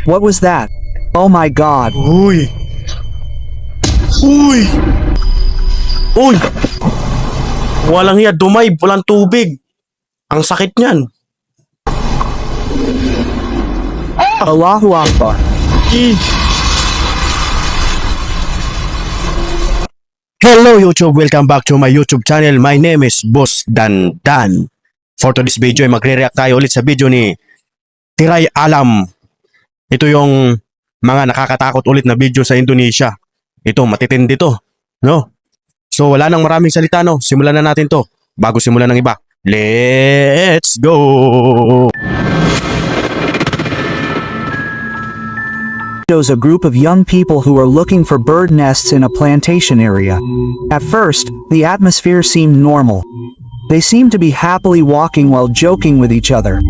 What was that? Oh my god. Uy! Uy! Uy! Walang hiya, dumay, walang tubig. Ang sakit niyan. Allahu Akbar. Hello YouTube! Welcome back to my YouTube channel. My name is Boss Dandan. For today's video ay magre-react tayo ulit sa video ni Tiray Alam. Ito yung mga nakakatakot ulit na video sa Indonesia. Ito, matitindi to, no? So wala nang maraming salita, no? Simulan na natin to. Bago simulan ng iba, let's go! Shows a group of young people who are looking for bird nests in a plantation area. At first, the atmosphere seemed normal. They seemed to be happily walking while joking with each other.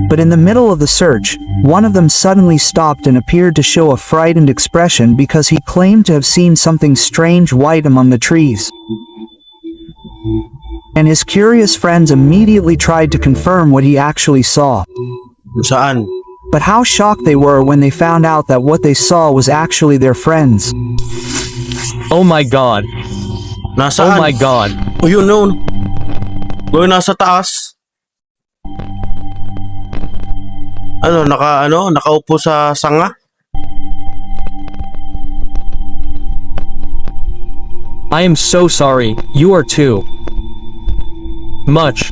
But in the middle of the search, one of them suddenly stopped and appeared to show a frightened expression because he claimed to have seen something strange white among the trees. And his curious friends immediately tried to confirm what he actually saw. Saan? But how shocked they were when they found out that what they saw was actually their friends. Oh my god. Nasaan? Oh my god. O yun, no. Gawin nasa taas. Nakaupo sa sanga. I am so sorry. You are too much.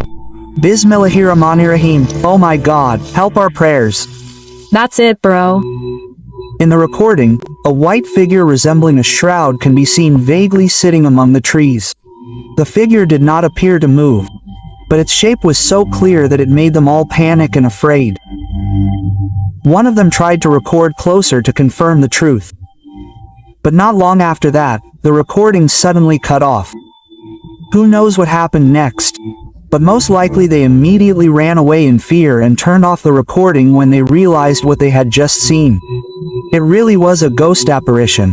Bismillahirrahmanirrahim. Oh my god, help our prayers. That's it, bro. In the recording, a white figure resembling a shroud can be seen vaguely sitting among the trees. The figure did not appear to move, but its shape was so clear that it made them all panic and afraid. One of them tried to record closer to confirm the truth. But not long after that, the recording suddenly cut off. Who knows what happened next? But most likely they immediately ran away in fear and turned off the recording when they realized what they had just seen. It really was a ghost apparition.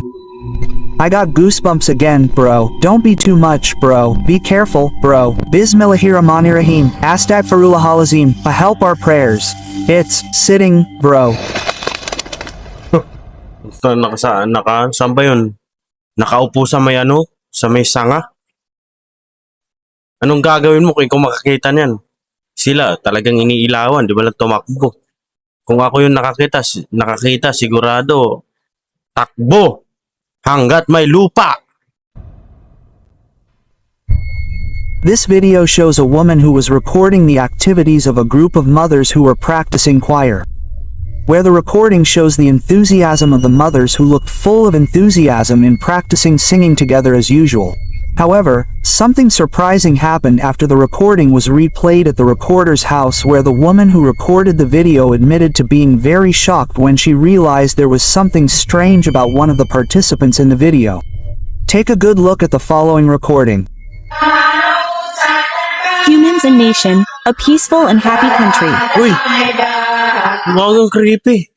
I got goosebumps again, bro. Don't be too much, bro. Be careful, bro. Bismillahirrahmanirrahim. Astaghfirullahalazim. Help our prayers. It's sitting, bro. Saan ba yun? Nakaupo sa may sa may sanga? Anong gagawin mo kung makakita niyan? Sila talagang iniilawan, di ba lang tumakbo? Kung ako yung nakakita sigurado, takbo hanggat may lupa. This video shows a woman who was recording the activities of a group of mothers who were practicing choir. Where the recording shows the enthusiasm of the mothers who looked full of enthusiasm in practicing singing together as usual. However, something surprising happened after the recording was replayed at the recorder's house, where the woman who recorded the video admitted to being very shocked when she realized there was something strange about one of the participants in the video. Take a good look at the following recording. Humans and nation, a peaceful and happy country. Uy! Mukhang creepy.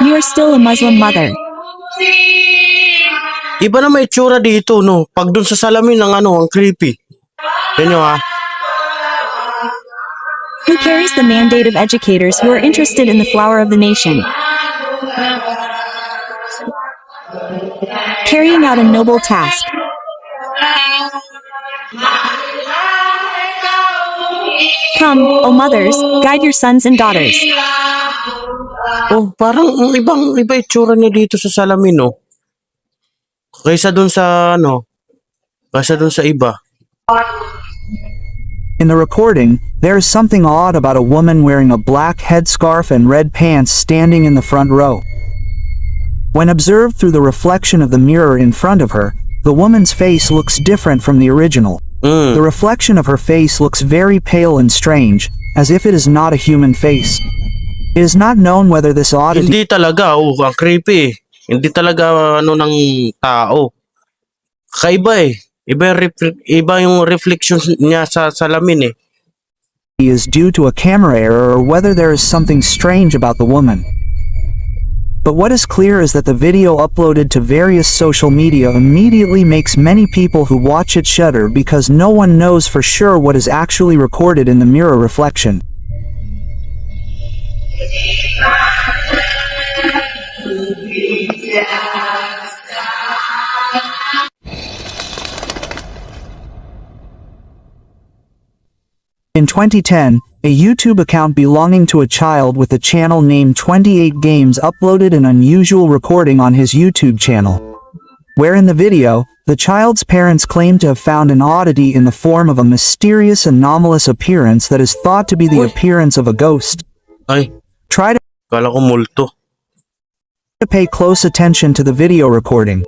You are still a Muslim mother. Iba na may itsura dito, no? Pag dun sa salamin ng ang creepy. Yan nyo, ha? Who carries the mandate of educators who are interested in the flower of the nation? Carrying out a noble task. Come, O mothers, guide your sons and daughters. Oh, parang iba itsura niya dito sa salamin, no? Kaysa dun sa iba. In the recording, there is something odd about a woman wearing a black headscarf and red pants standing in the front row. When observed through the reflection of the mirror in front of her, the woman's face looks different from the original. The reflection of her face looks very pale and strange, as if it is not a human face. It is not known whether this oddity... Hindi talaga, ang creepy. Hindi talaga ng tao. Kaiba Iba yung reflection niya sa salamin is due to a camera error or whether there is something strange about the woman. But what is clear is that the video uploaded to various social media immediately makes many people who watch it shudder because no one knows for sure what is actually recorded in the mirror reflection. In 2010, a YouTube account belonging to a child with a channel named 28 Games uploaded an unusual recording on his YouTube channel, where in the video, the child's parents claim to have found an oddity in the form of a mysterious anomalous appearance that is thought to be the appearance of a ghost. Ay, Try to kala ko multo. pay close attention to the video recording.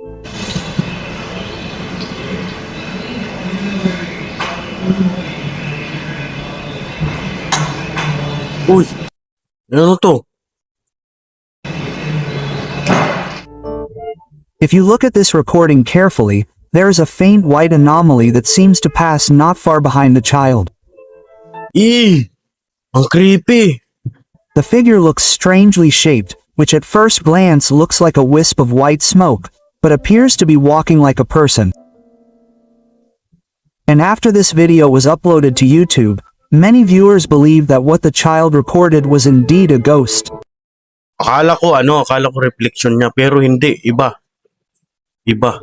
Uy, ano to? If you look at this recording carefully, there is a faint white anomaly that seems to pass not far behind the child. Ang creepy. The figure looks strangely shaped, which at first glance looks like a wisp of white smoke, but appears to be walking like a person. And after this video was uploaded to YouTube, many viewers believe that what the child recorded was indeed a ghost. Akala ko reflection niya, pero hindi, iba. Iba.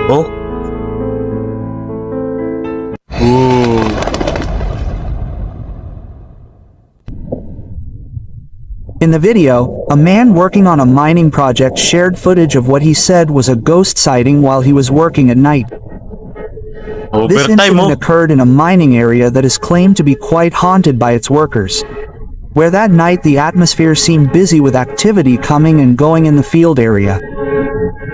Oh? Ooh. In the video, a man working on a mining project shared footage of what he said was a ghost sighting while he was working at night. This Overtime incident mo. occurred in a mining area that is claimed to be quite haunted by its workers, where that night the atmosphere seemed busy with activity coming and going in the field area.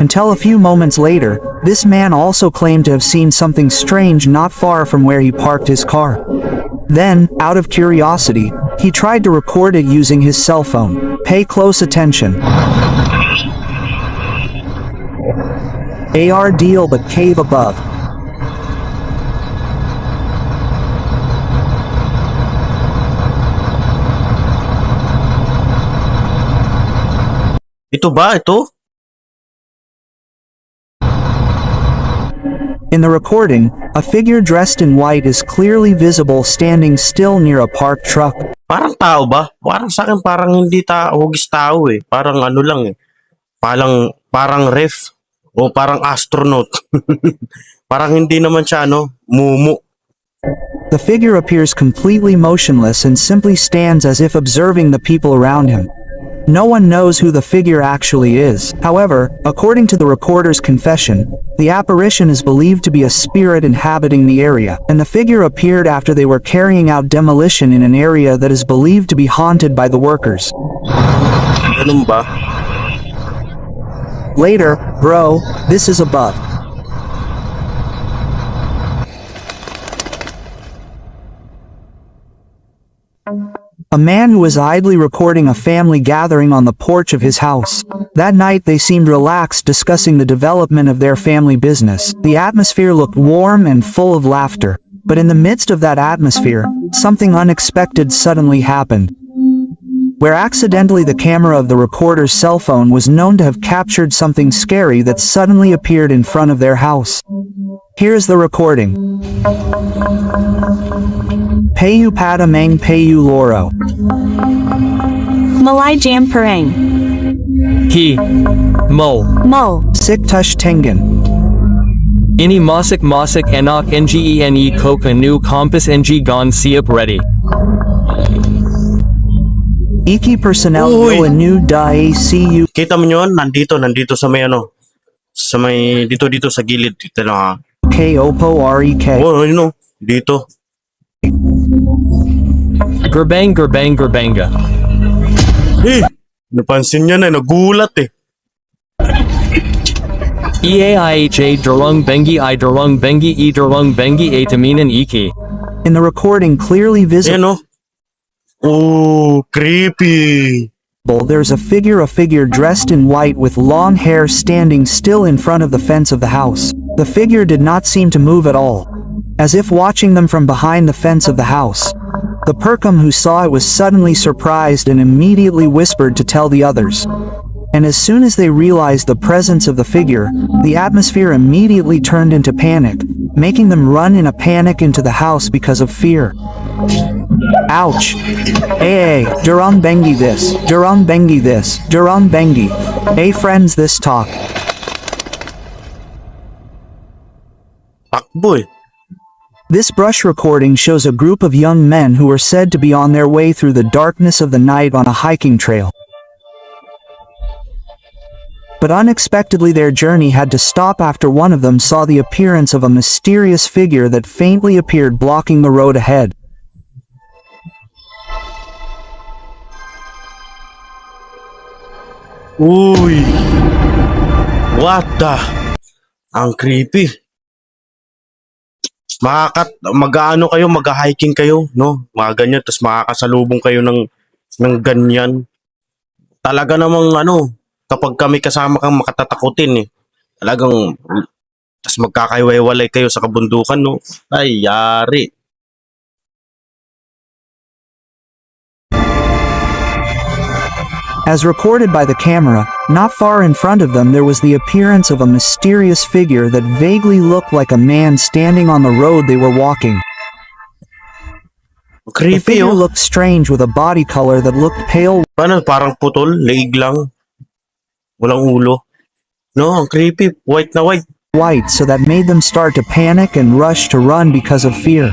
Until a few moments later, this man also claimed to have seen something strange not far from where he parked his car. Then, out of curiosity, he tried to record it using his cell phone. Pay close attention. AR deal but cave above. Ito ba? Ito? In the recording, a figure dressed in white is clearly visible standing still near a parked truck. Parang tao ba? Parang sa akin parang hindi hugis tao eh. Parang ano lang eh. Parang ref. O parang astronaut. Parang hindi naman siya mumu. The figure appears completely motionless and simply stands as if observing the people around him. No one knows who the figure actually is. However, according to the recorder's confession, the apparition is believed to be a spirit inhabiting the area, and the figure appeared after they were carrying out demolition in an area that is believed to be haunted by the workers. Ganun ba? Later, bro, this is above. A man who was idly recording a family gathering on the porch of his house. That night they seemed relaxed discussing the development of their family business. The atmosphere looked warm and full of laughter, but in the midst of that atmosphere, something unexpected suddenly happened. Where accidentally the camera of the recorder's cell phone was known to have captured something scary that suddenly appeared in front of their house. Here's the recording. Payu pada mang payu loro. Malay jam parang. He. Mo. Mo. Sik tush tengen. Ini masik enak ngene koka nu compass ng gon siap ready. Iki personnel Uy. go a new da ACU. Kita mo yun? Nandito sa may sa may dito sa gilid dito lang. K Opo REK. Oh, dito. Gerbanga. Napansin niya na, nagulat eh. Eaiha durung bengi I durung bengi e durung bengi a taminan iki. In the recording clearly visible, Oh, creepy. there's a figure dressed in white with long hair standing still in front of the fence of the house. The figure did not seem to move at all, as if watching them from behind the fence of the house. The Perkum who saw it was suddenly surprised and immediately whispered to tell the others. And as soon as they realized the presence of the figure, the atmosphere immediately turned into panic, making them run in a panic into the house because of fear. Ouch! Durang bengi this, durang bengi this, durang bengi. Hey friends, this talk. Takbo eh. This brush recording shows a group of young men who were said to be on their way through the darkness of the night on a hiking trail. But unexpectedly their journey had to stop after one of them saw the appearance of a mysterious figure that faintly appeared blocking the road ahead. Uy! What the? Ang creepy. Mag-ano kayo, mag-hiking kayo, no? Mga ganyan, tapos makakasalubong kayo ng ganyan. Talaga namang kapag kami kasama kang makatatakutin eh. Talagang, tapos magkakaiwalay kayo sa kabundukan, no? Ay, yari. As recorded by the camera, not far in front of them there was the appearance of a mysterious figure that vaguely looked like a man standing on the road they were walking. The Creepy, figure oh. looked strange with a body color that looked pale Paano? Parang putol, leeg lang. Walang ulo. No, ang creepy. White na white. white, so that made them start to panic and rush to run because of fear.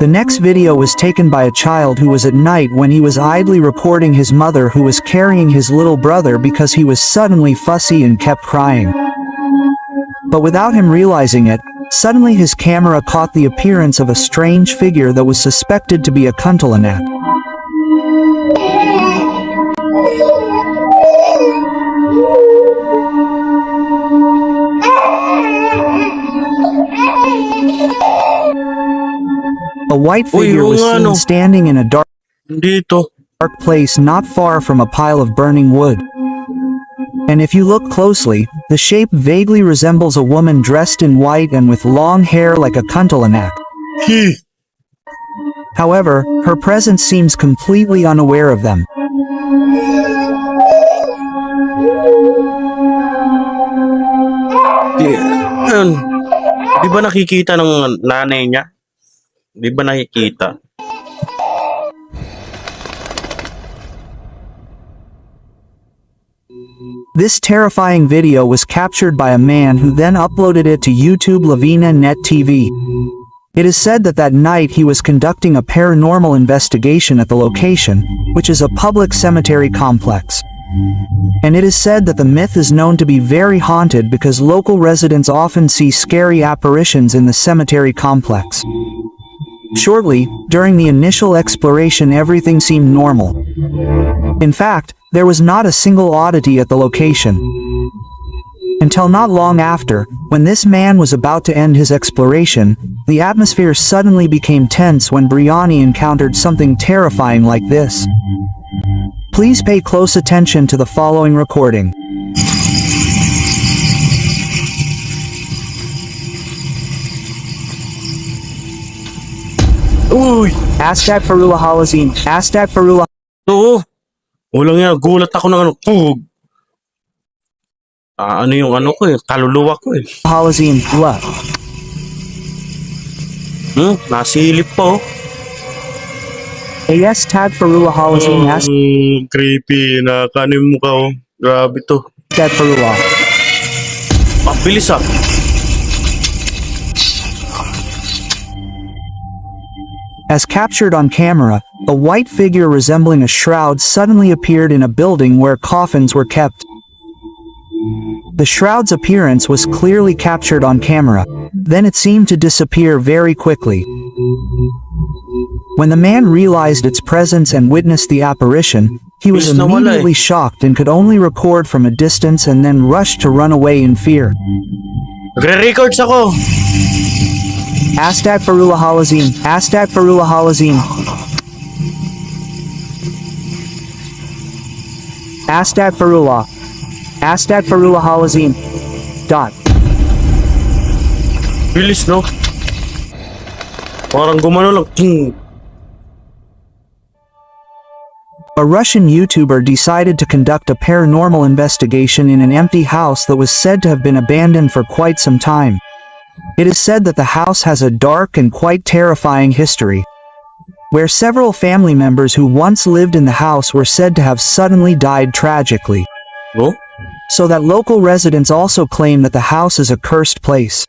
The next video was taken by a child who was at night when he was idly recording his mother who was carrying his little brother because he was suddenly fussy and kept crying. But without him realizing it, suddenly his camera caught the appearance of a strange figure that was suspected to be a kuntilanak. A white figure was seen standing in a dark place not far from a pile of burning wood. And if you look closely, the shape vaguely resembles a woman dressed in white and with long hair like a kuntilanak. However, her presence seems completely unaware of them. Di ba nakikita ng nanay niya? Di ba nakikita? This terrifying video was captured by a man who then uploaded it to YouTube Lavina Net TV. It is said that that night he was conducting a paranormal investigation at the location, which is a public cemetery complex. And it is said that the myth is known to be very haunted because local residents often see scary apparitions in the cemetery complex. Shortly, during the initial exploration everything seemed normal. In fact, there was not a single oddity at the location. Until not long after, when this man was about to end his exploration, the atmosphere suddenly became tense when Briani encountered something terrifying like this. Please pay close attention to the following recording. Uy! Astagfirullah halazim, Astagfirullah. Oo. Walang yan. Gulat ako ng pug. Ano yung ko eh. Kaluluwa ko eh. Halazim, la. Nasilip po. Astagfirullah halazim, Creepy. Nakakaano yung mukha oh. Grabe to. Astagfirullah. Bilis ah. As captured on camera, a white figure resembling a shroud suddenly appeared in a building where coffins were kept. The shroud's appearance was clearly captured on camera, then it seemed to disappear very quickly. When the man realized its presence and witnessed the apparition, he was immediately shocked and could only record from a distance and then rushed to run away in fear. Nagre-records ako! Astagfirullah halazim, Astagfirullah halazim. Astagfirullah. Astagfirullahalazim. Dot. Bilis, no? Parang gumano lang. A Russian YouTuber decided to conduct a paranormal investigation in an empty house that was said to have been abandoned for quite some time. It is said that the house has a dark and quite terrifying history, where several family members who once lived in the house were said to have suddenly died tragically, Oh? so that local residents also claim that the house is a cursed place.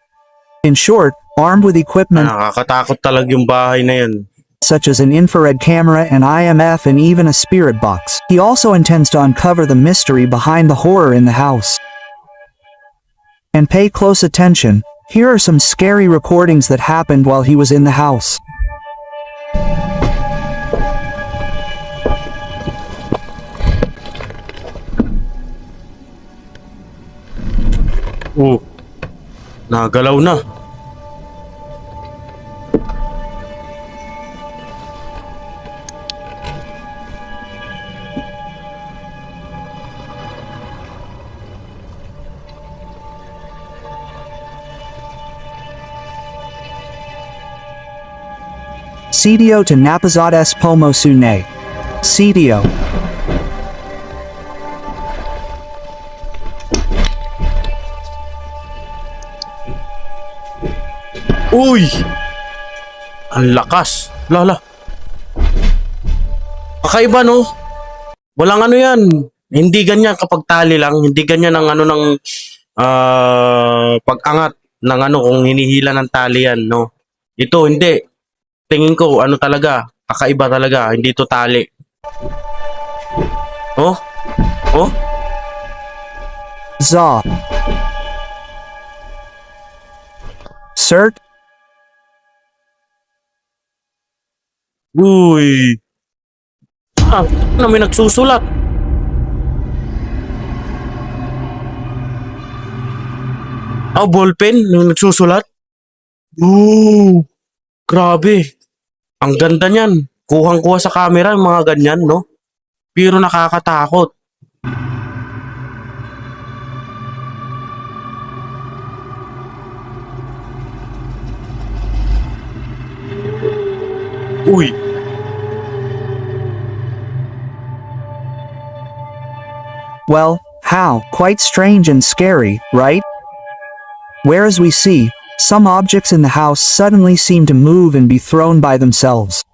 In short, armed with equipment Nakakatakot talaga yung bahay na yan. such as an infrared camera, an IMF, and even a spirit box, he also intends to uncover the mystery behind the horror in the house. And pay close attention, here are some scary recordings that happened while he was in the house. Oh, nagalaw na. Sidio to Napazades Pomosune. Sidio. Uy! Ang lakas. Lala. Kakaiba, no? Walang ano yan. Hindi ganyan kapag tali lang. Hindi ganyan ang ano ng pag-angat ng ano kung hinihila ng tali yan, no? Ito, hindi. Tingin ko, ano talaga. Kakaiba talaga. Hindi to tali. Oh? Oh? Za. Cert. Uy! Ano may nagsusulat? Ballpen? Yung nagsusulat? Ooh! Grabe! Ang ganda niyan. Kuhang-kuha sa camera yung mga ganyan, no? Pero nakakatakot. Uy! Well, how? Quite strange and scary, right? Whereas we see, some objects in the house suddenly seem to move and be thrown by themselves.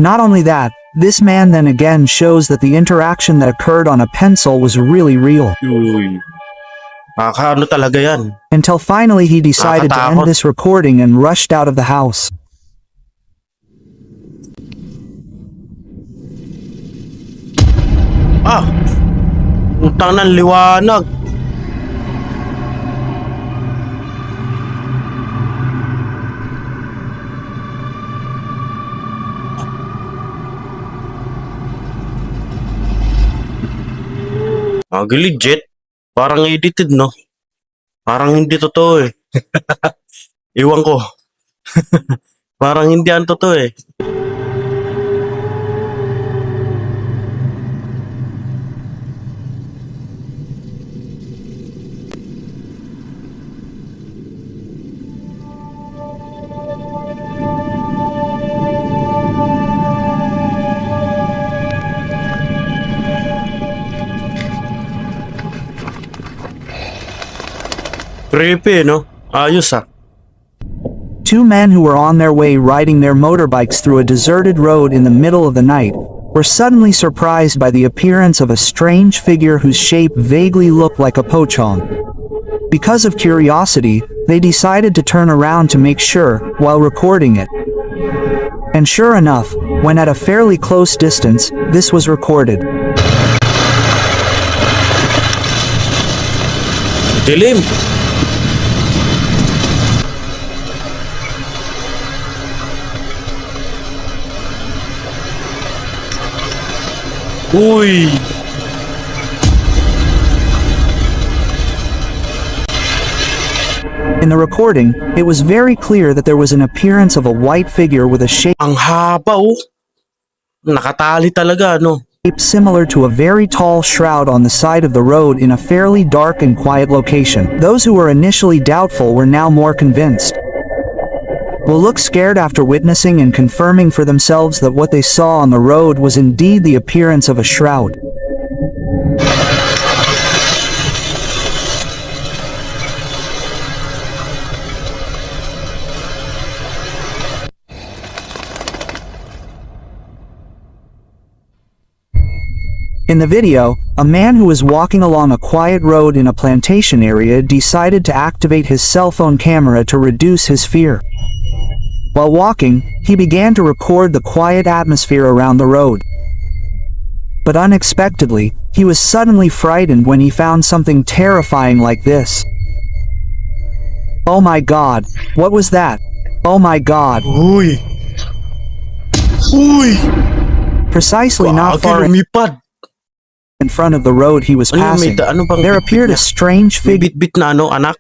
Not only that, this man then again shows that the interaction that occurred on a pencil was really real. Uy! Ano talaga yan? Until finally he decided to end Nakakatakot. this recording and rushed out of the house. Utang ng liwanag. Legit. Parang edited, no? Parang hindi totoo eh. Iwan ko. Parang hindi ang totoo eh. Creepy, no? Ayos ah. Two men who were on their way riding their motorbikes through a deserted road in the middle of the night were suddenly surprised by the appearance of a strange figure whose shape vaguely looked like a pochong. Because of curiosity, they decided to turn around to make sure while recording it. And sure enough, when at a fairly close distance, this was recorded. Dilim. Uy! In the recording, it was very clear that there was an appearance of a white figure with a shape Ang haba oh. Nakatali talaga, no? shape similar to a very tall shroud on the side of the road in a fairly dark and quiet location. Those who were initially doubtful were now more convinced. Will look scared after witnessing and confirming for themselves that what they saw on the road was indeed the appearance of a shroud. In the video, a man who was walking along a quiet road in a plantation area decided to activate his cell phone camera to reduce his fear. While walking, he began to record the quiet atmosphere around the road. But unexpectedly, he was suddenly frightened when he found something terrifying like this. Oh my God, what was that? Oh my God. Uy! Uy! Precisely not far Lumipad! in front of the road he was passing, there appeared a strange figure Bit na anak?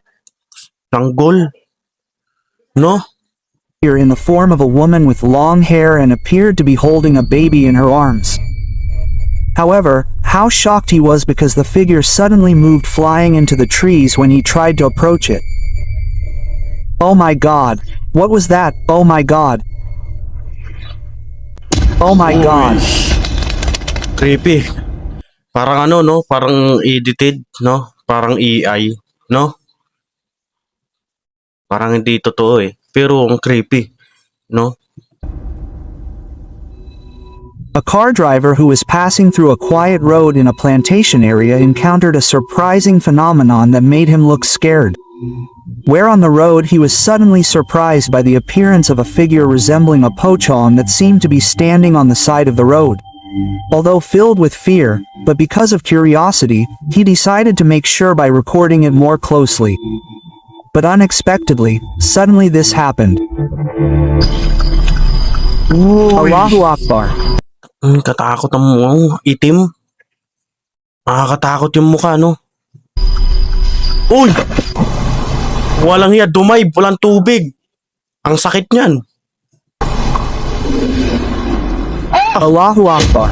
Tanggol? No? in the form of a woman with long hair and appeared to be holding a baby in her arms. However, how shocked he was because the figure suddenly moved flying into the trees when he tried to approach it. Oh my God, what was that? Oh my God. Oh my God. Creepy. Parang no? Parang edited, no? Parang AI, no? Parang hindi totoo eh. Pero ang creepy, no? A car driver who was passing through a quiet road in a plantation area encountered a surprising phenomenon that made him look scared. Where on the road he was suddenly surprised by the appearance of a figure resembling a pochong that seemed to be standing on the side of the road. Although filled with fear, but because of curiosity, he decided to make sure by recording it more closely. But unexpectedly, suddenly this happened. Allahu Akbar. Katakot ang itim. Nakakatakot yung mukha, no? Uy! Walang hiya, dumay, walang tubig. Ang sakit niyan. Allahu Akbar.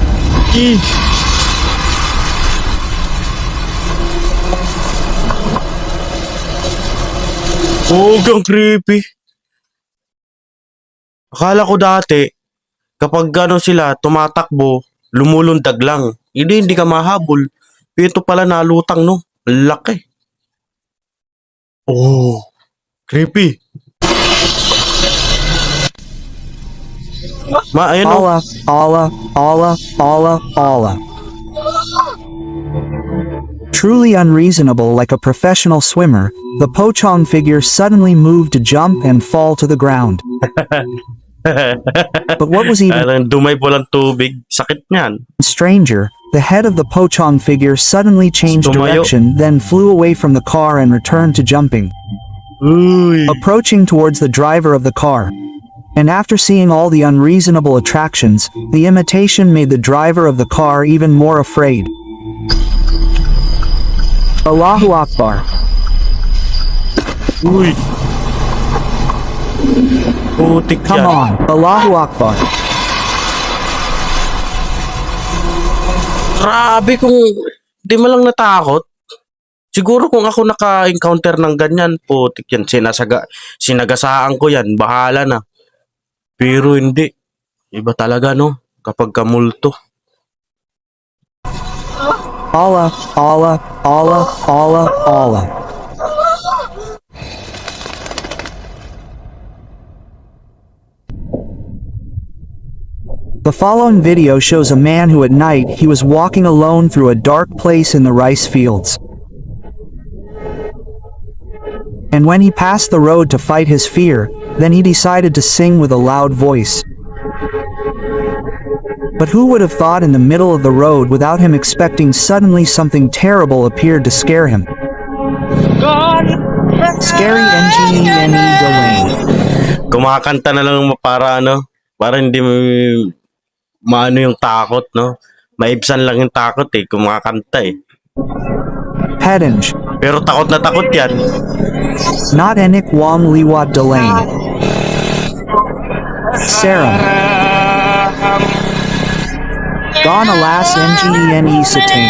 Ang creepy. Akala ko dati, kapag sila tumatakbo, lumulundag lang. Hindi ka mahabol. Ito pala nalutang, no? Laki. Oh, creepy. Ayan o. Allah, Allah, Allah, Allah, Allah. Truly unreasonable like a professional swimmer, the pochong figure suddenly moved to jump and fall to the ground. But what was even Dumay walang tubig. Sakit niyan. stranger, the head of the pochong figure suddenly changed Tumayo. direction, then flew away from the car and returned to jumping, Uy. approaching towards the driver of the car. And after seeing all the unreasonable attractions, the imitation made the driver of the car even more afraid. Allahu Akbar. Uy. Putik Come yan. on, Allahu Akbar. Grabe kung di mo lang natakot. Siguro kung ako naka-encounter ng ganyan, putik yan. Sinagasaan ko yan. Bahala na. Pero hindi. Iba talaga, no? Kapag multo. Allah, Allah, Allah, Allah, Allah. The following video shows a man who at night he was walking alone through a dark place in the rice fields. And when he passed the road to fight his fear, then he decided to sing with a loud voice. But who would have thought in the middle of the road without him expecting suddenly something terrible appeared to scare him? Scary NGENE Delane. Kumakanta na lang para para hindi mo maano yung takot, no? Maibsan lang yung takot eh, kumakanta eh. Hedange. Pero takot na takot yan. Not Enik Wam Liwat Delane. Sarah. Gone alas ngene satain.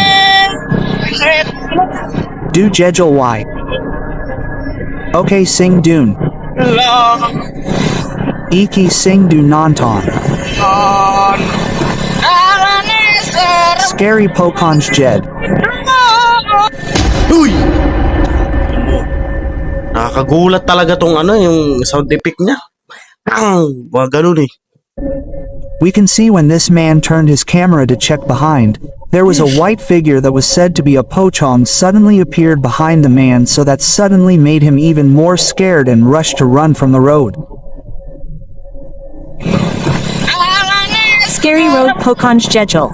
Du jejel y. Okay sing dun. Iki sing du nonton. Scary pokonj jed. Uy! Nakakagulat talaga tong yung sound effect niya. Wag ganun eh. We can see when this man turned his camera to check behind, there was a white figure that was said to be a pochong suddenly appeared behind the man, so that suddenly made him even more scared and rushed to run from the road. Scary Road Pokonj Jejel.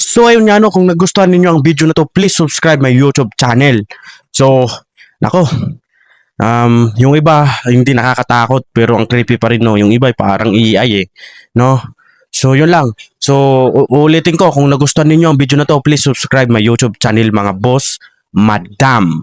So ayun nga kung nagustuhan ninyo ang video na to, please subscribe my YouTube channel. So, nako, yung iba hindi nakakatakot pero ang creepy pa rin, no. Yung iba parang AI no. So yun lang. So uulitin ko, kung nagustuhan ninyo ang video na to, please subscribe my YouTube channel mga boss, madam.